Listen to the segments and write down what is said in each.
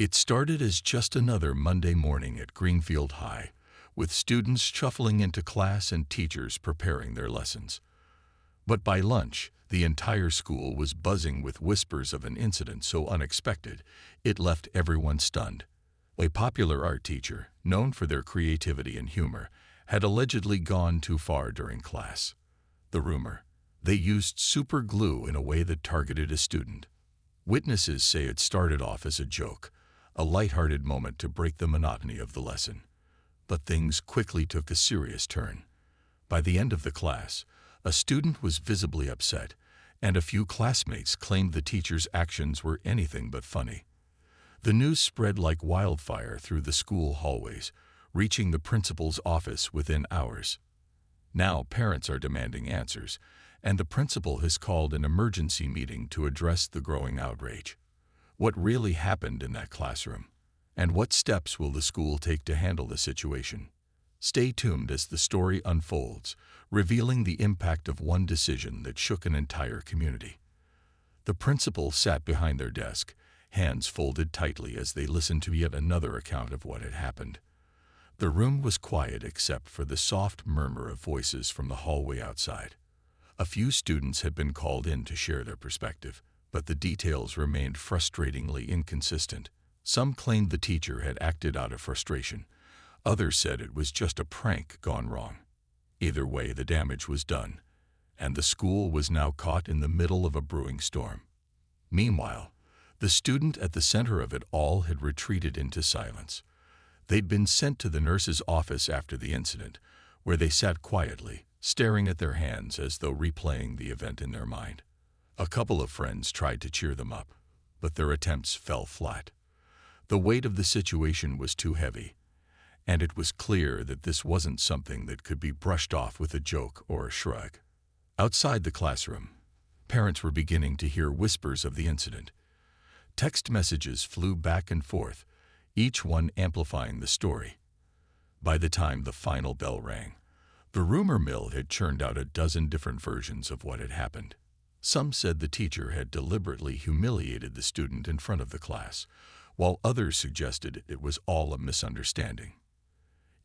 It started as just another Monday morning at Greenfield High, with students shuffling into class and teachers preparing their lessons. But by lunch, the entire school was buzzing with whispers of an incident so unexpected, it left everyone stunned. A popular art teacher, known for their creativity and humor, had allegedly gone too far during class. The rumor: they used super glue in a way that targeted a student. Witnesses say it started off as a joke, a lighthearted moment to break the monotony of the lesson. But things quickly took a serious turn. By the end of the class, a student was visibly upset, and a few classmates claimed the teacher's actions were anything but funny. The news spread like wildfire through the school hallways, reaching the principal's office within hours. Now parents are demanding answers, and the principal has called an emergency meeting to address the growing outrage. What really happened in that classroom? And what steps will the school take to handle the situation? Stay tuned as the story unfolds, revealing the impact of one decision that shook an entire community. The principal sat behind their desk, hands folded tightly as they listened to yet another account of what had happened. The room was quiet except for the soft murmur of voices from the hallway outside. A few students had been called in to share their perspective, but the details remained frustratingly inconsistent. Some claimed the teacher had acted out of frustration. Others said it was just a prank gone wrong. Either way, the damage was done, and the school was now caught in the middle of a brewing storm. Meanwhile, the student at the center of it all had retreated into silence. They'd been sent to the nurse's office after the incident, where they sat quietly, staring at their hands as though replaying the event in their mind. A couple of friends tried to cheer them up, but their attempts fell flat. The weight of the situation was too heavy, and it was clear that this wasn't something that could be brushed off with a joke or a shrug. Outside the classroom, parents were beginning to hear whispers of the incident. Text messages flew back and forth, each one amplifying the story. By the time the final bell rang, the rumor mill had churned out a dozen different versions of what had happened. Some said the teacher had deliberately humiliated the student in front of the class, while others suggested it was all a misunderstanding.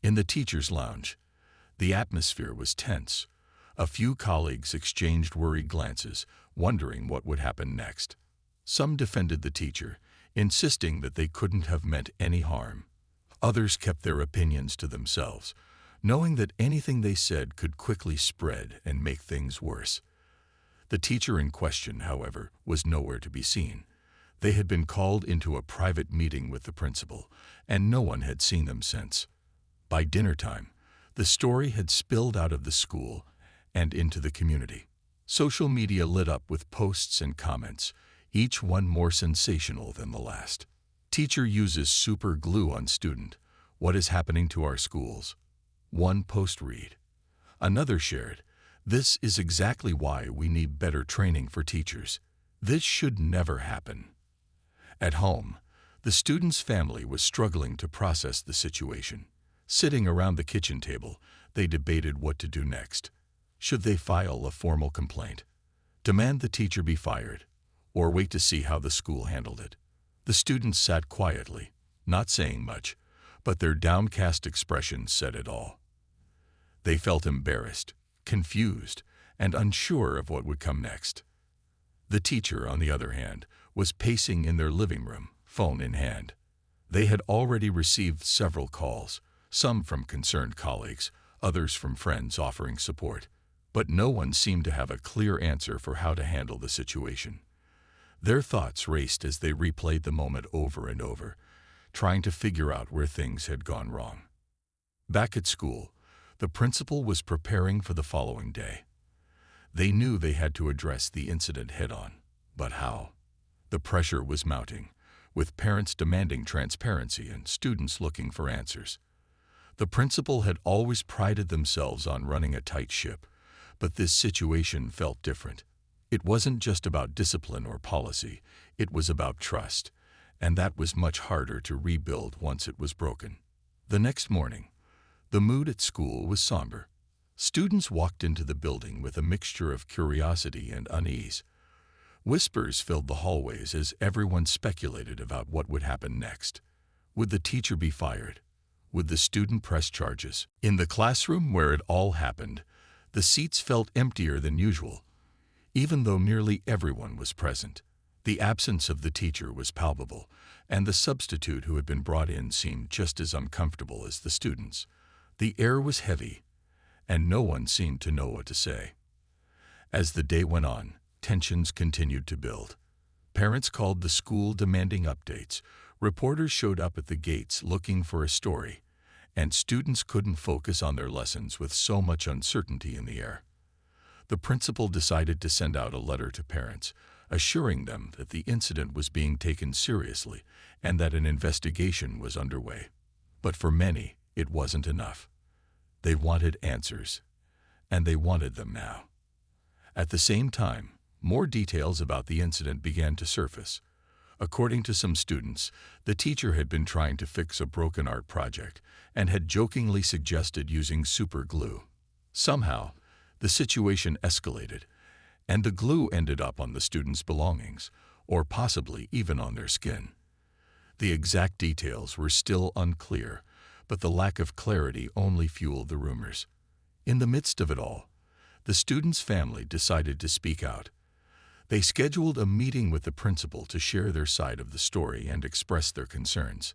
In the teacher's lounge, the atmosphere was tense. A few colleagues exchanged worried glances, wondering what would happen next. Some defended the teacher, insisting that they couldn't have meant any harm. Others kept their opinions to themselves, knowing that anything they said could quickly spread and make things worse. The teacher in question, however, was nowhere to be seen. They had been called into a private meeting with the principal, and no one had seen them since. By dinner time, the story had spilled out of the school and into the community. Social media lit up with posts and comments, each one more sensational than the last. Teacher uses super glue on student. What is happening to our schools? One post read. Another shared, "This is exactly why we need better training for teachers. This should never happen." At home, the student's family was struggling to process the situation. Sitting around the kitchen table, they debated what to do next. Should they file a formal complaint, demand the teacher be fired, or wait to see how the school handled it? The students sat quietly, not saying much, but their downcast expressions said it all. They felt embarrassed, confused, and unsure of what would come next. The teacher, on the other hand, was pacing in their living room, phone in hand. They had already received several calls, some from concerned colleagues, others from friends offering support, but no one seemed to have a clear answer for how to handle the situation. Their thoughts raced as they replayed the moment over and over, trying to figure out where things had gone wrong. Back at school, the principal was preparing for the following day. They knew they had to address the incident head-on, but how? The pressure was mounting, with parents demanding transparency and students looking for answers. The principal had always prided themselves on running a tight ship, but this situation felt different. It wasn't just about discipline or policy, it was about trust, and that was much harder to rebuild once it was broken. The next morning, the mood at school was somber. Students walked into the building with a mixture of curiosity and unease. Whispers filled the hallways as everyone speculated about what would happen next. Would the teacher be fired? Would the student press charges? In the classroom where it all happened, the seats felt emptier than usual, even though nearly everyone was present. The absence of the teacher was palpable, and the substitute who had been brought in seemed just as uncomfortable as the students. The air was heavy, and no one seemed to know what to say. As the day went on, tensions continued to build. Parents called the school demanding updates. Reporters showed up at the gates looking for a story, and students couldn't focus on their lessons with so much uncertainty in the air. The principal decided to send out a letter to parents, assuring them that the incident was being taken seriously and that an investigation was underway. But for many, it wasn't enough. They wanted answers, and they wanted them now. At the same time, more details about the incident began to surface. According to some students, the teacher had been trying to fix a broken art project and had jokingly suggested using super glue. Somehow, the situation escalated, and the glue ended up on the students' belongings, or possibly even on their skin. The exact details were still unclear, but the lack of clarity only fueled the rumors. In the midst of it all, the student's family decided to speak out. They scheduled a meeting with the principal to share their side of the story and express their concerns.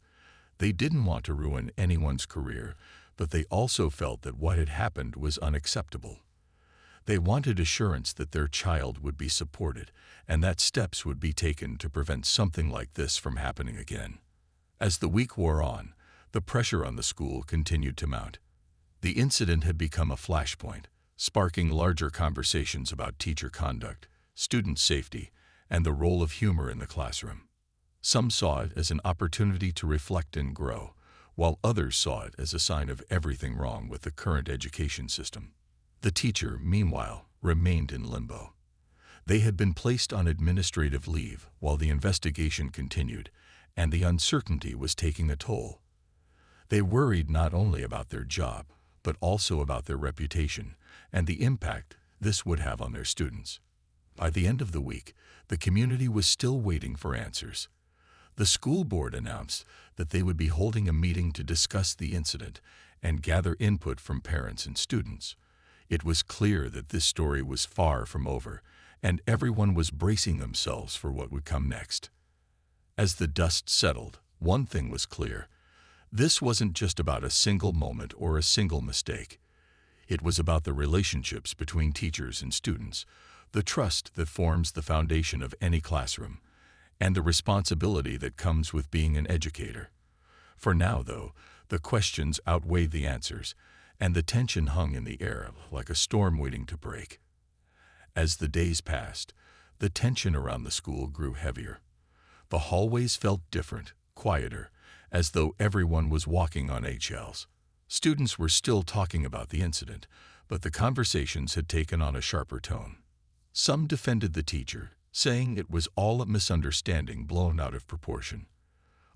They didn't want to ruin anyone's career, but they also felt that what had happened was unacceptable. They wanted assurance that their child would be supported and that steps would be taken to prevent something like this from happening again. As the week wore on, the pressure on the school continued to mount. The incident had become a flashpoint, sparking larger conversations about teacher conduct, student safety, and the role of humor in the classroom. Some saw it as an opportunity to reflect and grow, while others saw it as a sign of everything wrong with the current education system. The teacher, meanwhile, remained in limbo. They had been placed on administrative leave while the investigation continued, and the uncertainty was taking a toll. They worried not only about their job, but also about their reputation and the impact this would have on their students. By the end of the week, the community was still waiting for answers. The school board announced that they would be holding a meeting to discuss the incident and gather input from parents and students. It was clear that this story was far from over, and everyone was bracing themselves for what would come next. As the dust settled, one thing was clear. This wasn't just about a single moment or a single mistake. It was about the relationships between teachers and students, the trust that forms the foundation of any classroom, and the responsibility that comes with being an educator. For now, though, the questions outweighed the answers, and the tension hung in the air like a storm waiting to break. As the days passed, the tension around the school grew heavier. The hallways felt different, quieter, as though everyone was walking on eggshells. Students were still talking about the incident, but the conversations had taken on a sharper tone. Some defended the teacher, saying it was all a misunderstanding blown out of proportion.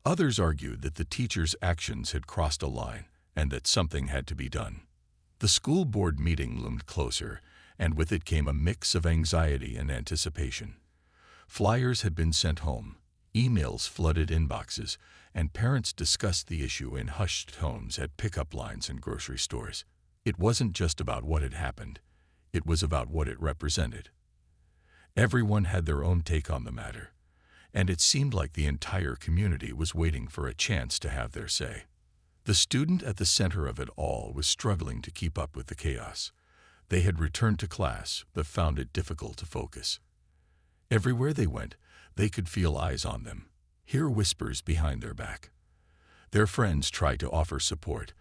Others argued that the teacher's actions had crossed a line and that something had to be done. The school board meeting loomed closer, and with it came a mix of anxiety and anticipation. Flyers had been sent home, emails flooded inboxes, and parents discussed the issue in hushed tones at pickup lines and grocery stores. It wasn't just about what had happened. It was about what it represented. Everyone had their own take on the matter, and it seemed like the entire community was waiting for a chance to have their say. The student at the center of it all was struggling to keep up with the chaos. They had returned to class, but found it difficult to focus. Everywhere they went, they could feel eyes on them, hear whispers behind their back. Their friends tried to offer support,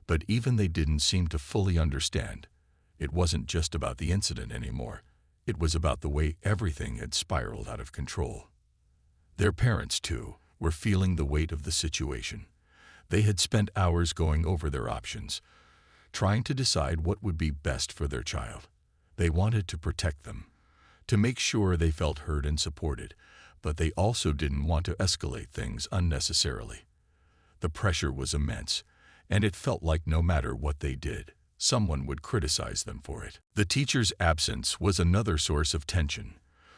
but even they didn't seem to fully understand. It wasn't just about the incident anymore. It was about the way everything had spiraled out of control. Their parents, too, were feeling the weight of the situation. They had spent hours going over their options, trying to decide what would be best for their child. They wanted to protect them, to make sure they felt heard and supported, but they also didn't want to escalate things unnecessarily. The pressure was immense, and it felt like no matter what they did, someone would criticize them for it. The teacher's absence was another source of tension.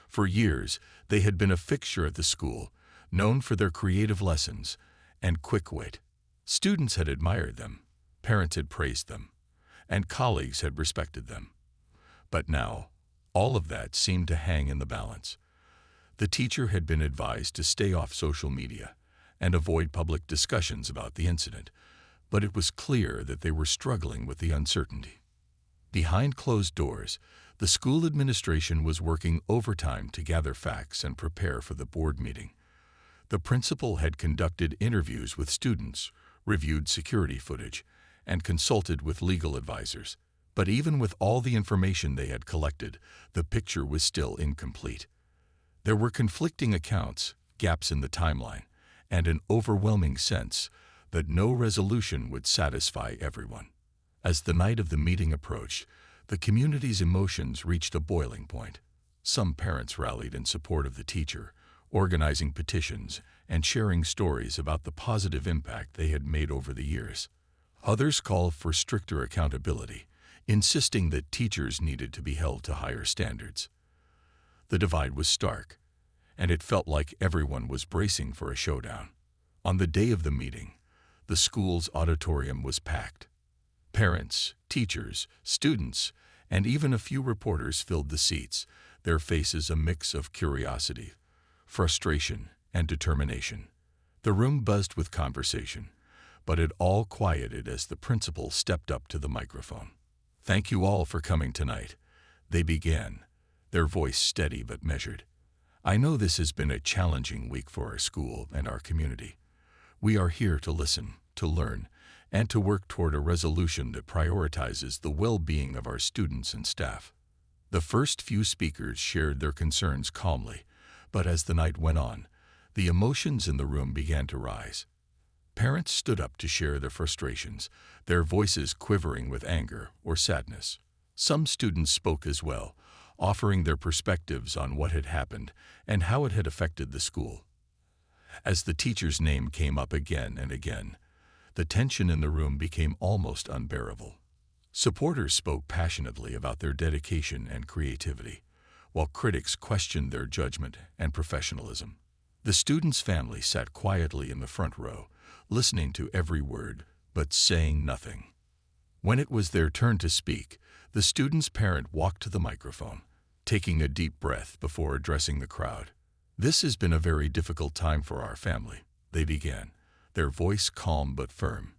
For years, they had been a fixture at the school, known for their creative lessons and quick wit. Students had admired them, parents had praised them, and colleagues had respected them. But now, all of that seemed to hang in the balance. The teacher had been advised to stay off social media and avoid public discussions about the incident, but it was clear that they were struggling with the uncertainty. Behind closed doors, the school administration was working overtime to gather facts and prepare for the board meeting. The principal had conducted interviews with students, reviewed security footage, and consulted with legal advisors. But even with all the information they had collected, the picture was still incomplete. There were conflicting accounts, gaps in the timeline, and an overwhelming sense that no resolution would satisfy everyone. As the night of the meeting approached, the community's emotions reached a boiling point. Some parents rallied in support of the teacher, organizing petitions and sharing stories about the positive impact they had made over the years. Others called for stricter accountability, insisting that teachers needed to be held to higher standards. The divide was stark, and it felt like everyone was bracing for a showdown. On the day of the meeting, the school's auditorium was packed. Parents, teachers, students, and even a few reporters filled the seats, their faces a mix of curiosity, frustration, and determination. The room buzzed with conversation, but it all quieted as the principal stepped up to the microphone. "Thank you all for coming tonight," they began, their voice steady but measured. "I know this has been a challenging week for our school and our community. We are here to listen, to learn, and to work toward a resolution that prioritizes the well-being of our students and staff." The first few speakers shared their concerns calmly, but as the night went on, the emotions in the room began to rise. Parents stood up to share their frustrations, their voices quivering with anger or sadness. Some students spoke as well, offering their perspectives on what had happened and how it had affected the school. As the teacher's name came up again and again, the tension in the room became almost unbearable. Supporters spoke passionately about their dedication and creativity, while critics questioned their judgment and professionalism. The student's family sat quietly in the front row, listening to every word, but saying nothing. When it was their turn to speak, the student's parent walked to the microphone, taking a deep breath before addressing the crowd. "This has been a very difficult time for our family," they began, their voice calm but firm.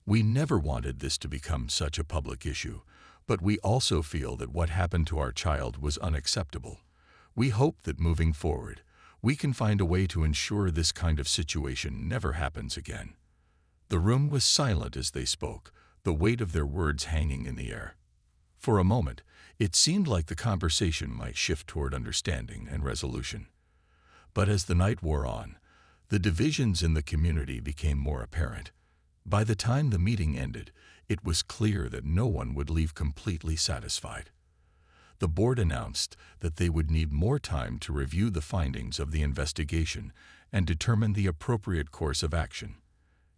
"We never wanted this to become such a public issue, but we also feel that what happened to our child was unacceptable. We hope that moving forward, we can find a way to ensure this kind of situation never happens again." The room was silent as they spoke, the weight of their words hanging in the air. For a moment, it seemed like the conversation might shift toward understanding and resolution. But as the night wore on, the divisions in the community became more apparent. By the time the meeting ended, it was clear that no one would leave completely satisfied. The board announced that they would need more time to review the findings of the investigation and determine the appropriate course of action.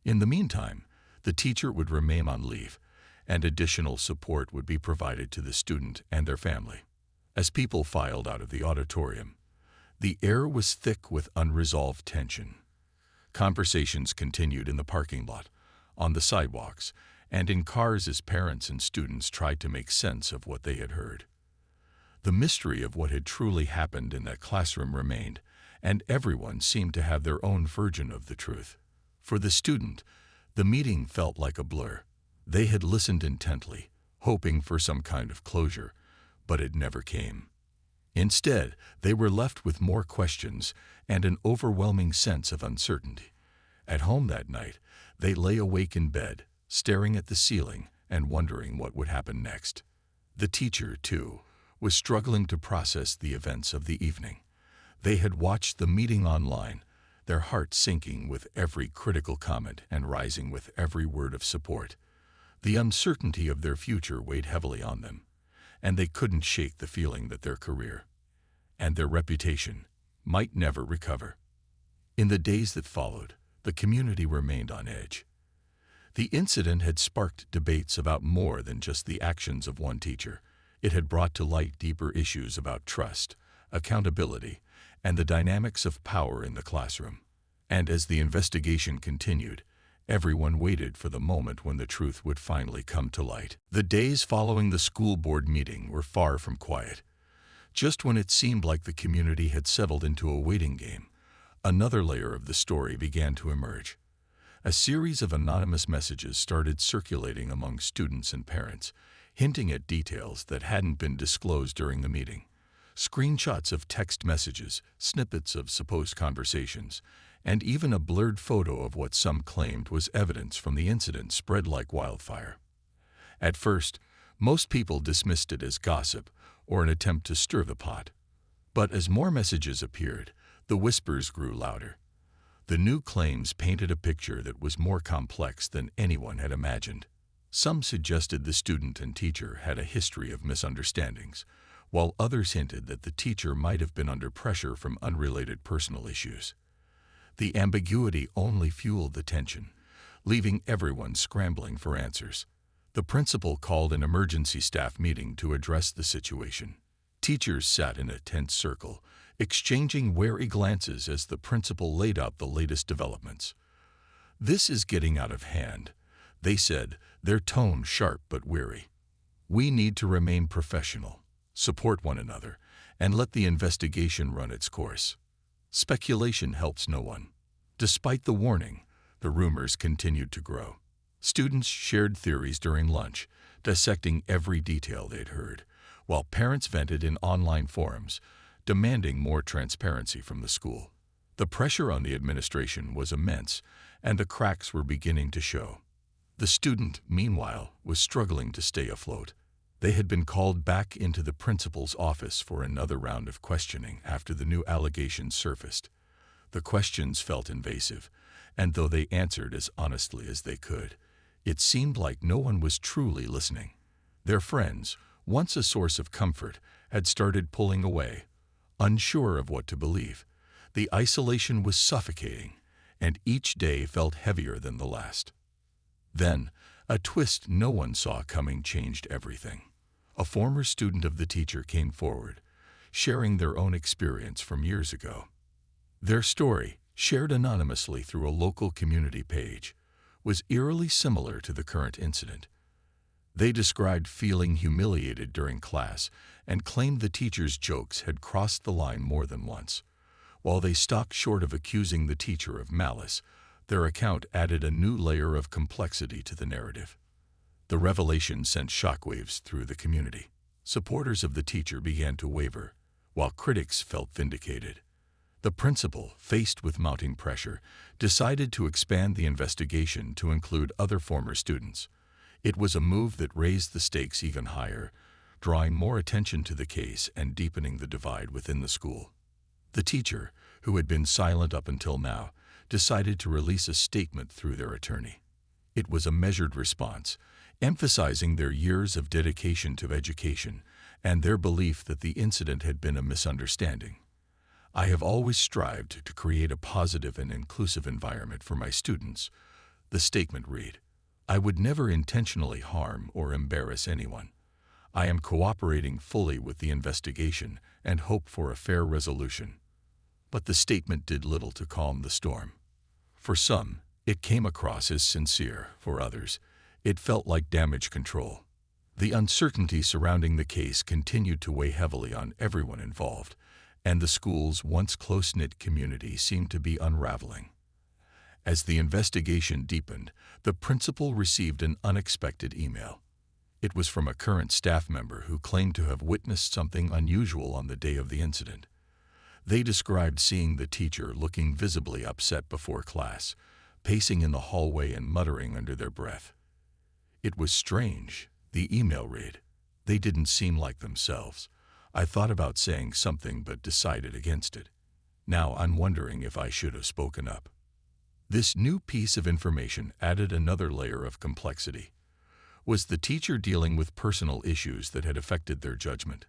In the meantime, the teacher would remain on leave, and additional support would be provided to the student and their family. As people filed out of the auditorium, the air was thick with unresolved tension. Conversations continued in the parking lot, on the sidewalks, and in cars as parents and students tried to make sense of what they had heard. The mystery of what had truly happened in that classroom remained, and everyone seemed to have their own version of the truth. For the student, the meeting felt like a blur. They had listened intently, hoping for some kind of closure, but it never came. Instead, they were left with more questions and an overwhelming sense of uncertainty. At home that night, they lay awake in bed, staring at the ceiling and wondering what would happen next. The teacher, too, was struggling to process the events of the evening. They had watched the meeting online, their hearts sinking with every critical comment and rising with every word of support. The uncertainty of their future weighed heavily on them, and they couldn't shake the feeling that their career and their reputation might never recover. In the days that followed, the community remained on edge. The incident had sparked debates about more than just the actions of one teacher. It had brought to light deeper issues about trust, accountability, and the dynamics of power in the classroom. And as the investigation continued, everyone waited for the moment when the truth would finally come to light. The days following the school board meeting were far from quiet. Just when it seemed like the community had settled into a waiting game, another layer of the story began to emerge. A series of anonymous messages started circulating among students and parents, hinting at details that hadn't been disclosed during the meeting. Screenshots of text messages, snippets of supposed conversations, and even a blurred photo of what some claimed was evidence from the incident spread like wildfire. At first, most people dismissed it as gossip or an attempt to stir the pot. But as more messages appeared, the whispers grew louder. The new claims painted a picture that was more complex than anyone had imagined. Some suggested the student and teacher had a history of misunderstandings, while others hinted that the teacher might have been under pressure from unrelated personal issues. The ambiguity only fueled the tension, leaving everyone scrambling for answers. The principal called an emergency staff meeting to address the situation. Teachers sat in a tense circle, exchanging wary glances as the principal laid out the latest developments. "This is getting out of hand," they said, their tone sharp but weary. "We need to remain professional, support one another, and let the investigation run its course. Speculation helps no one." Despite the warning, the rumors continued to grow. Students shared theories during lunch, dissecting every detail they'd heard, while parents vented in online forums, demanding more transparency from the school. The pressure on the administration was immense, and the cracks were beginning to show. The student, meanwhile, was struggling to stay afloat. They had been called back into the principal's office for another round of questioning after the new allegations surfaced. The questions felt invasive, and though they answered as honestly as they could, it seemed like no one was truly listening. Their friends, once a source of comfort, had started pulling away, unsure of what to believe. The isolation was suffocating, and each day felt heavier than the last. Then, a twist no one saw coming changed everything. A former student of the teacher came forward, sharing their own experience from years ago. Their story, shared anonymously through a local community page, was eerily similar to the current incident. They described feeling humiliated during class and claimed the teacher's jokes had crossed the line more than once. While they stopped short of accusing the teacher of malice, their account added a new layer of complexity to the narrative. The revelation sent shockwaves through the community. Supporters of the teacher began to waver, while critics felt vindicated. The principal, faced with mounting pressure, decided to expand the investigation to include other former students. It was a move that raised the stakes even higher, drawing more attention to the case and deepening the divide within the school. The teacher, who had been silent up until now, decided to release a statement through their attorney. It was a measured response, emphasizing their years of dedication to education and their belief that the incident had been a misunderstanding. "I have always strived to create a positive and inclusive environment for my students," the statement read. "I would never intentionally harm or embarrass anyone. I am cooperating fully with the investigation and hope for a fair resolution." But the statement did little to calm the storm. For some, it came across as sincere. For others, it felt like damage control. The uncertainty surrounding the case continued to weigh heavily on everyone involved, and the school's once close-knit community seemed to be unraveling. As the investigation deepened, the principal received an unexpected email. It was from a current staff member who claimed to have witnessed something unusual on the day of the incident. They described seeing the teacher looking visibly upset before class, pacing in the hallway and muttering under their breath. "It was strange," the email read. "They didn't seem like themselves. I thought about saying something but decided against it. Now I'm wondering if I should have spoken up." This new piece of information added another layer of complexity. Was the teacher dealing with personal issues that had affected their judgment?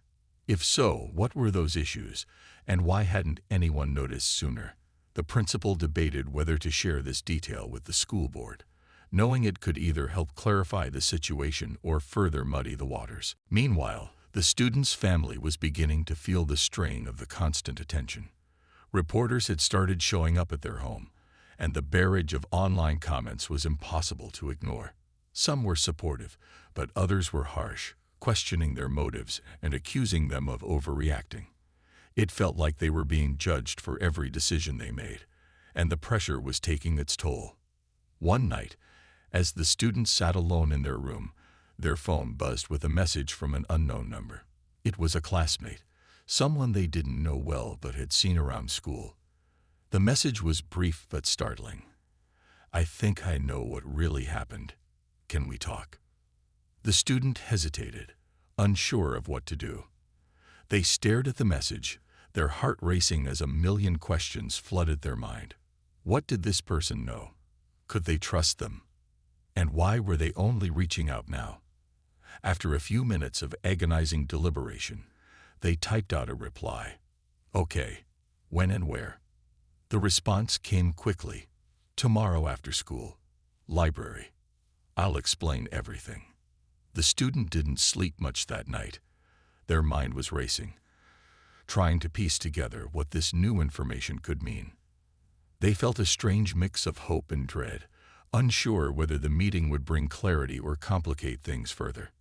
If so, what were those issues, and why hadn't anyone noticed sooner? The principal debated whether to share this detail with the school board, knowing it could either help clarify the situation or further muddy the waters. Meanwhile, The student's family was beginning to feel the strain of the constant attention. Reporters had started showing up at their home, and the barrage of online comments was impossible to ignore. Some were supportive, but others were harsh, questioning their motives and accusing them of overreacting. It felt like they were being judged for every decision they made, and the pressure was taking its toll. One night, as the students sat alone in their room, their phone buzzed with a message from an unknown number. It was a classmate, someone they didn't know well but had seen around school. The message was brief but startling. "I think I know what really happened. Can we talk?" The student hesitated, unsure of what to do. They stared at the message, their heart racing as a million questions flooded their mind. What did this person know? Could they trust them? And why were they only reaching out now? After a few minutes of agonizing deliberation, they typed out a reply. "Okay, when and where?" The response came quickly. "Tomorrow after school. Library. I'll explain everything." The student didn't sleep much that night. Their mind was racing, trying to piece together what this new information could mean. They felt a strange mix of hope and dread, unsure whether the meeting would bring clarity or complicate things further.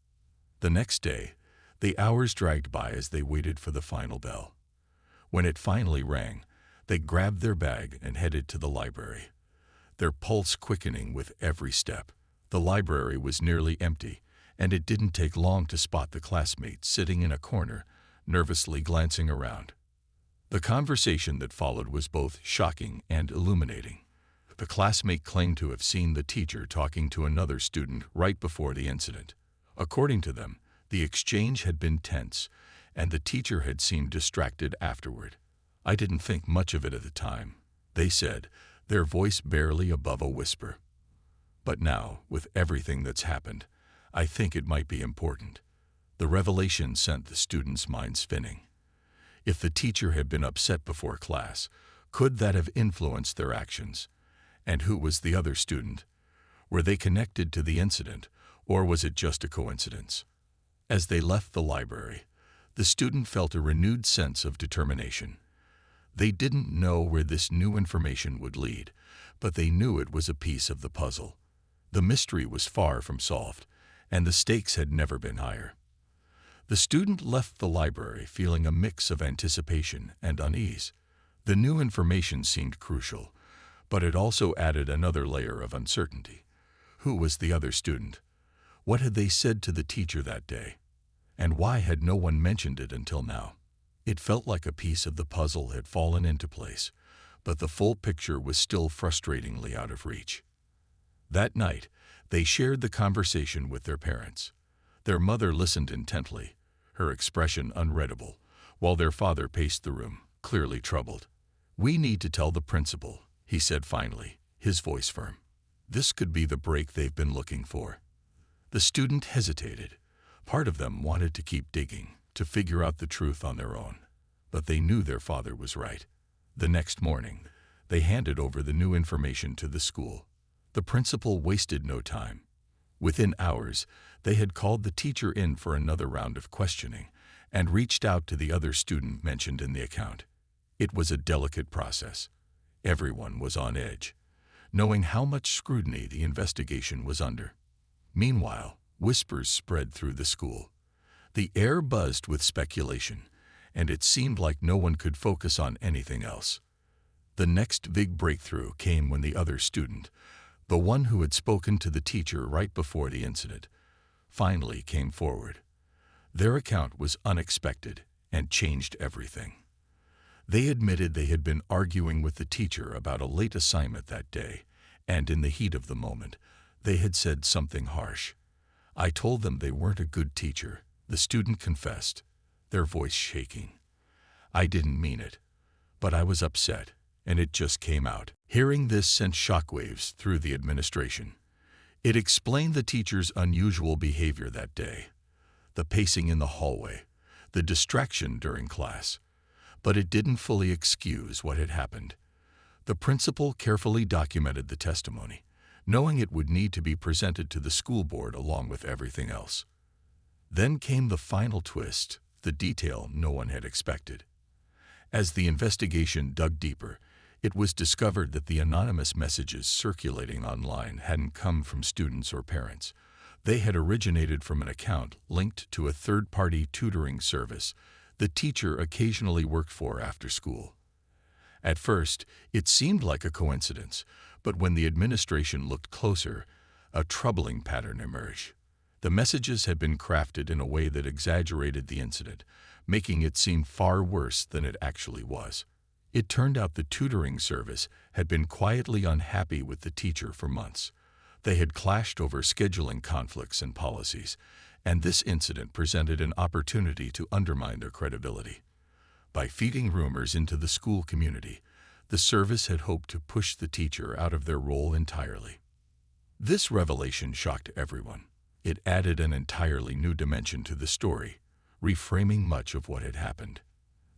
The next day, the hours dragged by as they waited for the final bell. When it finally rang, they grabbed their bag and headed to the library, their pulse quickening with every step. The library was nearly empty, and it didn't take long to spot the classmate sitting in a corner, nervously glancing around. The conversation that followed was both shocking and illuminating. The classmate claimed to have seen the teacher talking to another student right before the incident. According to them, the exchange had been tense, and the teacher had seemed distracted afterward. "I didn't think much of it at the time," they said, their voice barely above a whisper. "But now, with everything that's happened, I think it might be important." The revelation sent the students' minds spinning. If the teacher had been upset before class, could that have influenced their actions? And who was the other student? Were they connected to the incident, or was it just a coincidence? As they left the library, the student felt a renewed sense of determination. They didn't know where this new information would lead, but they knew it was a piece of the puzzle. The mystery was far from solved, and the stakes had never been higher. The student left the library feeling a mix of anticipation and unease. The new information seemed crucial, but it also added another layer of uncertainty. Who was the other student? What had they said to the teacher that day? And why had no one mentioned it until now? It felt like a piece of the puzzle had fallen into place, but the full picture was still frustratingly out of reach. That night, they shared the conversation with their parents. Their mother listened intently, her expression unreadable, while their father paced the room, clearly troubled. "We need to tell the principal," he said finally, his voice firm. "This could be the break they've been looking for." The student hesitated. Part of them wanted to keep digging, to figure out the truth on their own. But they knew their father was right. The next morning, they handed over the new information to the school. The principal wasted no time. Within hours, they had called the teacher in for another round of questioning and reached out to the other student mentioned in the account. It was a delicate process. Everyone was on edge, knowing how much scrutiny the investigation was under. Meanwhile, whispers spread through the school. The air buzzed with speculation, and it seemed like no one could focus on anything else. The next big breakthrough came when the other student, the one who had spoken to the teacher right before the incident, finally came forward. Their account was unexpected and changed everything. They admitted they had been arguing with the teacher about a late assignment that day, and in the heat of the moment, they had said something harsh. "I told them they weren't a good teacher," the student confessed, their voice shaking. "I didn't mean it, but I was upset, and it just came out." Hearing this sent shockwaves through the administration. It explained the teacher's unusual behavior that day, the pacing in the hallway, the distraction during class. But it didn't fully excuse what had happened. The principal carefully documented the testimony, knowing it would need to be presented to the school board along with everything else. Then came the final twist, the detail no one had expected. As the investigation dug deeper, it was discovered that the anonymous messages circulating online hadn't come from students or parents. They had originated from an account linked to a third-party tutoring service the teacher occasionally worked for after school. At first, it seemed like a coincidence, but when the administration looked closer, a troubling pattern emerged. The messages had been crafted in a way that exaggerated the incident, making it seem far worse than it actually was. It turned out the tutoring service had been quietly unhappy with the teacher for months. They had clashed over scheduling conflicts and policies, and this incident presented an opportunity to undermine their credibility. By feeding rumors into the school community, the service had hoped to push the teacher out of their role entirely. This revelation shocked everyone. It added an entirely new dimension to the story, reframing much of what had happened.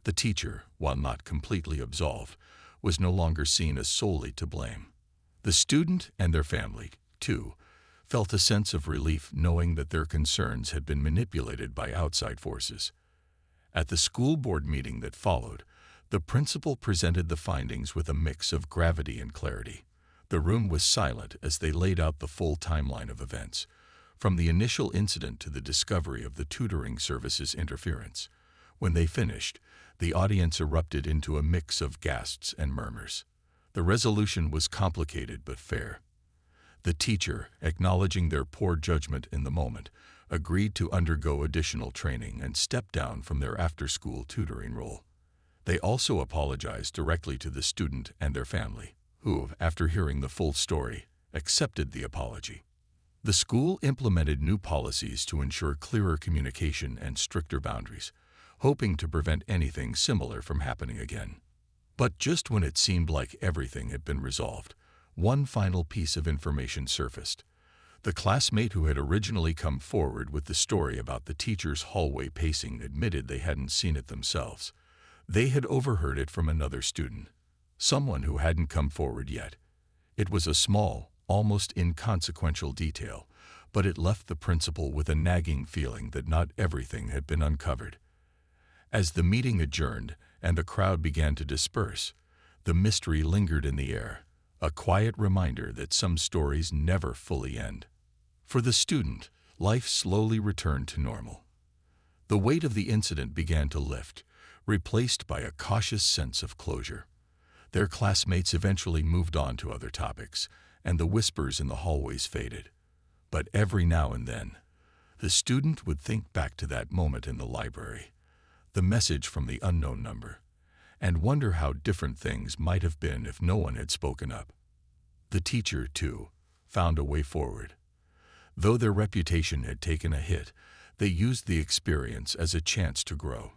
The teacher, while not completely absolved, was no longer seen as solely to blame. The student and their family, too, felt a sense of relief knowing that their concerns had been manipulated by outside forces. At the school board meeting that followed, the principal presented the findings with a mix of gravity and clarity. The room was silent as they laid out the full timeline of events, from the initial incident to the discovery of the tutoring service's interference. When they finished, the audience erupted into a mix of gasps and murmurs. The resolution was complicated but fair. The teacher, acknowledging their poor judgment in the moment, agreed to undergo additional training and step down from their after-school tutoring role. They also apologized directly to the student and their family, who, after hearing the full story, accepted the apology. The school implemented new policies to ensure clearer communication and stricter boundaries, hoping to prevent anything similar from happening again. But just when it seemed like everything had been resolved, one final piece of information surfaced. The classmate who had originally come forward with the story about the teacher's hallway pacing admitted they hadn't seen it themselves. They had overheard it from another student, someone who hadn't come forward yet. It was a small, almost inconsequential detail, but it left the principal with a nagging feeling that not everything had been uncovered. As the meeting adjourned and the crowd began to disperse, the mystery lingered in the air, a quiet reminder that some stories never fully end. For the student, life slowly returned to normal. The weight of the incident began to lift, replaced by a cautious sense of closure. Their classmates eventually moved on to other topics, and the whispers in the hallways faded. But every now and then, the student would think back to that moment in the library, the message from the unknown number, and wonder how different things might have been if no one had spoken up. The teacher, too, found a way forward. Though their reputation had taken a hit, they used the experience as a chance to grow,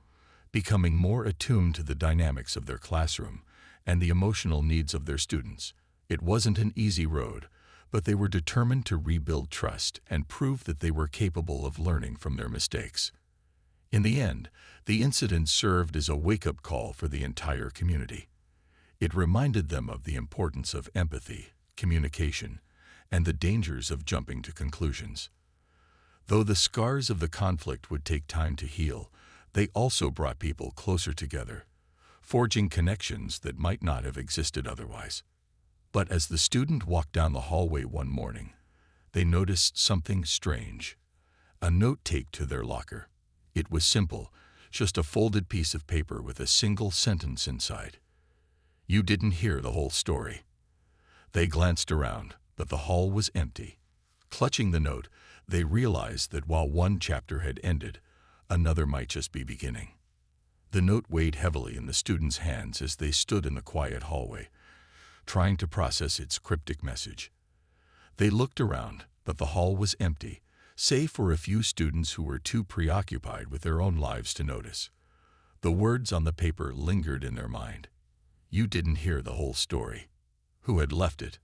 becoming more attuned to the dynamics of their classroom and the emotional needs of their students. It wasn't an easy road, but they were determined to rebuild trust and prove that they were capable of learning from their mistakes. In the end, the incident served as a wake-up call for the entire community. It reminded them of the importance of empathy, communication, and the dangers of jumping to conclusions. Though the scars of the conflict would take time to heal, they also brought people closer together, forging connections that might not have existed otherwise. But as the student walked down the hallway one morning, they noticed something strange. A note taped to their locker. It was simple, just a folded piece of paper with a single sentence inside. "You didn't hear the whole story." They glanced around, but the hall was empty. Clutching the note, they realized that while one chapter had ended, another might just be beginning. The note weighed heavily in the students' hands as they stood in the quiet hallway, trying to process its cryptic message. They looked around, but the hall was empty, save for a few students who were too preoccupied with their own lives to notice. The words on the paper lingered in their mind. You didn't hear the whole story. Who had left it?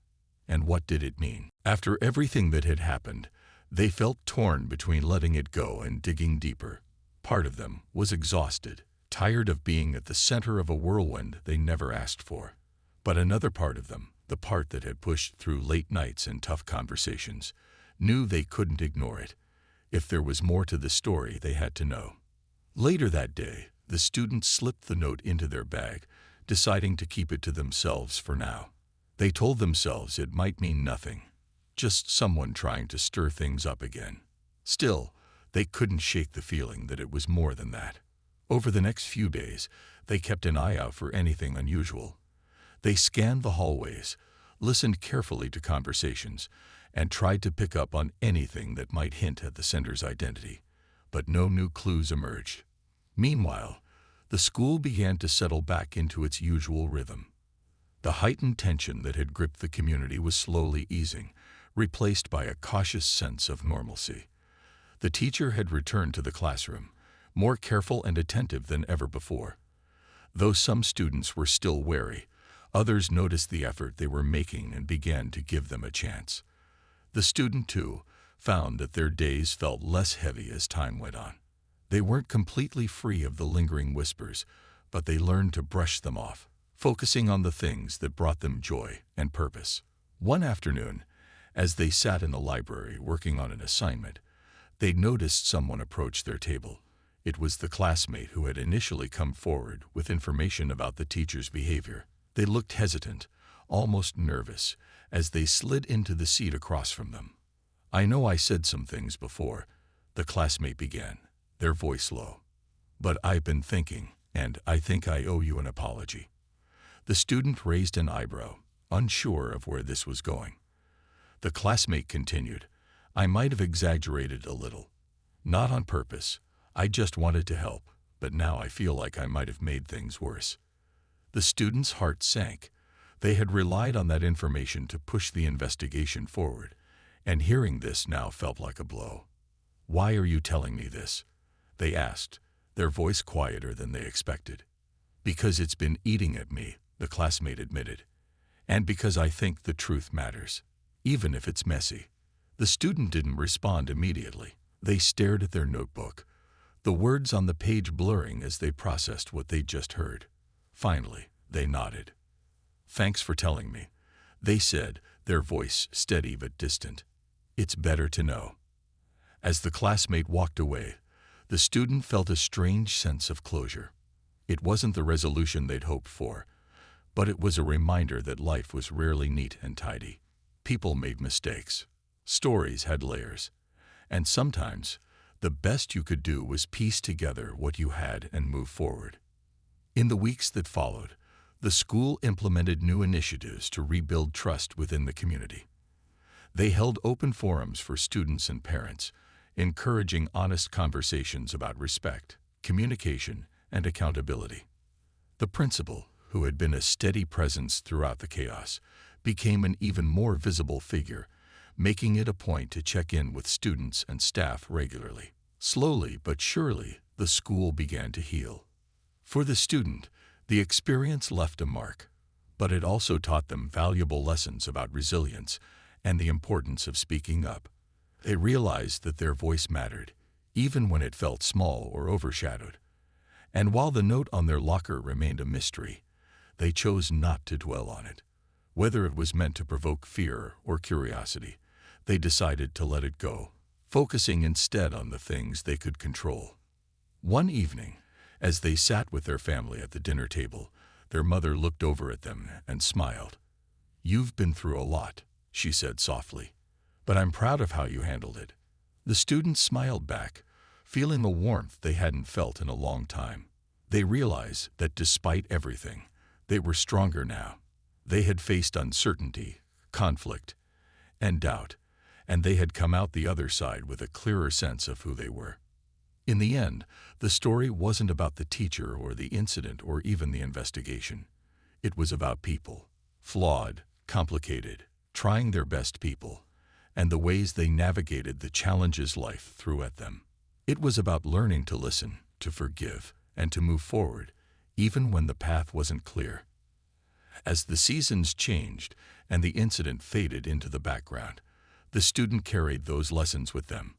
And what did it mean? After everything that had happened, they felt torn between letting it go and digging deeper. Part of them was exhausted, tired of being at the center of a whirlwind they never asked for. But another part of them, the part that had pushed through late nights and tough conversations, knew they couldn't ignore it. If there was more to the story, they had to know. Later that day, the students slipped the note into their bag, deciding to keep it to themselves for now. They told themselves it might mean nothing, just someone trying to stir things up again. Still, they couldn't shake the feeling that it was more than that. Over the next few days, they kept an eye out for anything unusual. They scanned the hallways, listened carefully to conversations, and tried to pick up on anything that might hint at the sender's identity, but no new clues emerged. Meanwhile, the school began to settle back into its usual rhythm. The heightened tension that had gripped the community was slowly easing, replaced by a cautious sense of normalcy. The teacher had returned to the classroom, more careful and attentive than ever before. Though some students were still wary, others noticed the effort they were making and began to give them a chance. The student, too, found that their days felt less heavy as time went on. They weren't completely free of the lingering whispers, but they learned to brush them off, focusing on the things that brought them joy and purpose. One afternoon, as they sat in the library working on an assignment, they noticed someone approach their table. It was the classmate who had initially come forward with information about the teacher's behavior. They looked hesitant, almost nervous, as they slid into the seat across from them. "I know I said some things before," the classmate began, their voice low. "But I've been thinking, and I think I owe you an apology." The student raised an eyebrow, unsure of where this was going. The classmate continued, "I might have exaggerated a little. Not on purpose. I just wanted to help, but now I feel like I might have made things worse." The student's heart sank. They had relied on that information to push the investigation forward, and hearing this now felt like a blow. "Why are you telling me this?" they asked, their voice quieter than they expected. "Because it's been eating at me," the classmate admitted, "and because I think the truth matters, even if it's messy." The student didn't respond immediately. They stared at their notebook, the words on the page blurring as they processed what they'd just heard. Finally, they nodded. "Thanks for telling me," they said, their voice steady but distant. "It's better to know." As the classmate walked away, the student felt a strange sense of closure. It wasn't the resolution they'd hoped for, but it was a reminder that life was rarely neat and tidy. People made mistakes. Stories had layers. And sometimes, the best you could do was piece together what you had and move forward. In the weeks that followed, the school implemented new initiatives to rebuild trust within the community. They held open forums for students and parents, encouraging honest conversations about respect, communication, and accountability. The principal, who had been a steady presence throughout the chaos, became an even more visible figure, making it a point to check in with students and staff regularly. Slowly but surely, the school began to heal. For the student, the experience left a mark, but it also taught them valuable lessons about resilience and the importance of speaking up. They realized that their voice mattered, even when it felt small or overshadowed. And while the note on their locker remained a mystery, they chose not to dwell on it. Whether it was meant to provoke fear or curiosity, they decided to let it go, focusing instead on the things they could control. One evening, as they sat with their family at the dinner table, their mother looked over at them and smiled. "You've been through a lot," she said softly, "but I'm proud of how you handled it." The students smiled back, feeling a warmth they hadn't felt in a long time. They realized that despite everything, they were stronger now. They had faced uncertainty, conflict, and doubt, and they had come out the other side with a clearer sense of who they were. In the end, the story wasn't about the teacher or the incident or even the investigation. It was about people, flawed, complicated, trying their best people, and the ways they navigated the challenges life threw at them. It was about learning to listen, to forgive, and to move forward, even when the path wasn't clear. As the seasons changed and the incident faded into the background, the student carried those lessons with them.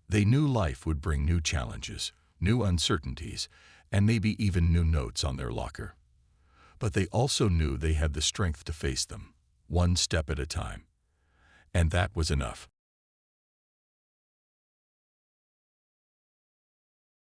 They knew life would bring new challenges, new uncertainties, and maybe even new notes on their locker. But they also knew they had the strength to face them, one step at a time. And that was enough.